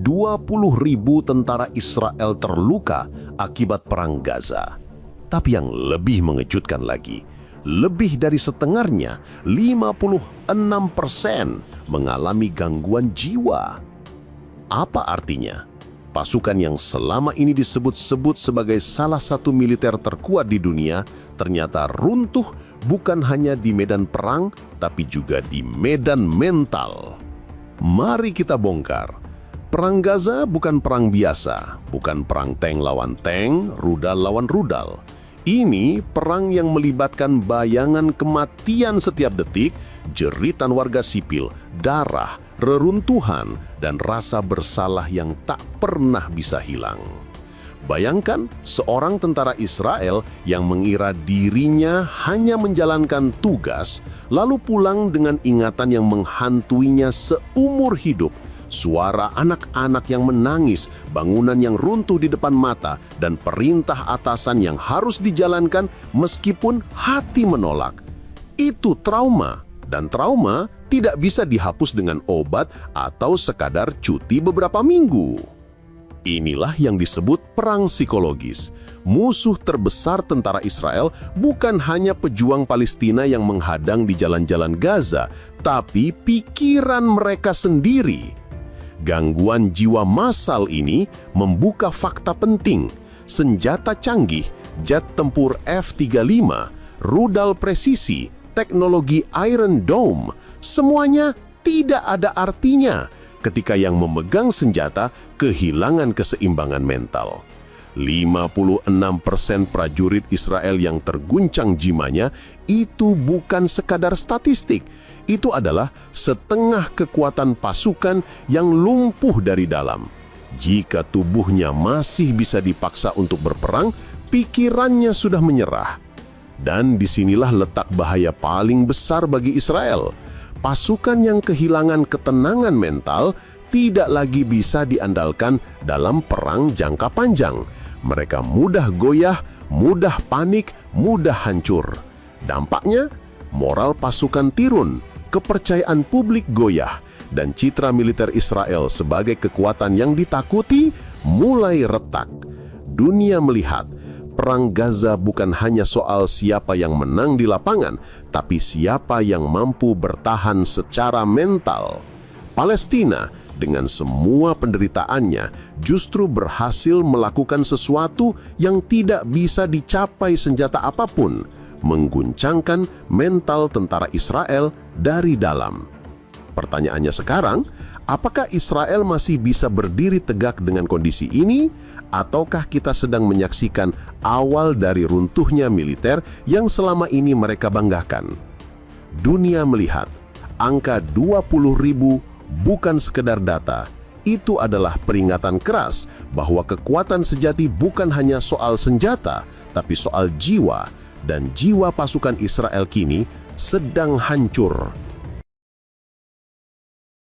20.000 tentara Israel terluka akibat perang Gaza. Tapi yang lebih mengejutkan lagi, lebih dari setengahnya, 56% mengalami gangguan jiwa. Apa artinya? Pasukan yang selama ini disebut-sebut sebagai salah satu militer terkuat di dunia ternyata runtuh bukan hanya di medan perang, tapi juga di medan mental. Mari kita bongkar. Perang Gaza bukan perang biasa, bukan perang tank lawan tank, rudal lawan rudal. Ini perang yang melibatkan bayangan kematian setiap detik, jeritan warga sipil, darah, reruntuhan, dan rasa bersalah yang tak pernah bisa hilang. Bayangkan seorang tentara Israel yang mengira dirinya hanya menjalankan tugas, lalu pulang dengan ingatan yang menghantuinya seumur hidup. Suara anak-anak yang menangis, bangunan yang runtuh di depan mata, dan perintah atasan yang harus dijalankan meskipun hati menolak. Itu trauma, dan trauma tidak bisa dihapus dengan obat atau sekadar cuti beberapa minggu. Inilah yang disebut perang psikologis. Musuh terbesar tentara Israel bukan hanya pejuang Palestina yang menghadang di jalan-jalan Gaza, tapi pikiran mereka sendiri. Gangguan jiwa massal ini membuka fakta penting. Senjata canggih, jet tempur F-35, rudal presisi, teknologi Iron Dome, semuanya tidak ada artinya ketika yang memegang senjata kehilangan keseimbangan mental. 56% prajurit Israel yang terguncang jiwanya itu bukan sekadar statistik. Itu adalah setengah kekuatan pasukan yang lumpuh dari dalam. Jika tubuhnya masih bisa dipaksa untuk berperang, pikirannya sudah menyerah. Dan disinilah letak bahaya paling besar bagi Israel. Pasukan yang kehilangan ketenangan mental tidak lagi bisa diandalkan dalam perang jangka panjang. Mereka mudah goyah, mudah panik, mudah hancur. Dampaknya, moral pasukan turun, kepercayaan publik goyah, dan citra militer Israel sebagai kekuatan yang ditakuti mulai retak. Dunia melihat perang Gaza bukan hanya soal siapa yang menang di lapangan, tapi siapa yang mampu bertahan secara mental. Palestina dengan semua penderitaannya justru berhasil melakukan sesuatu yang tidak bisa dicapai senjata apapun, mengguncangkan mental tentara Israel dari dalam. Pertanyaannya sekarang, apakah Israel masih bisa berdiri tegak dengan kondisi ini, ataukah kita sedang menyaksikan awal dari runtuhnya militer yang selama ini mereka banggakan? Dunia melihat angka 20.000 bukan sekedar data. Itu adalah peringatan keras bahwa kekuatan sejati bukan hanya soal senjata, tapi soal jiwa, dan jiwa pasukan Israel kini sedang hancur.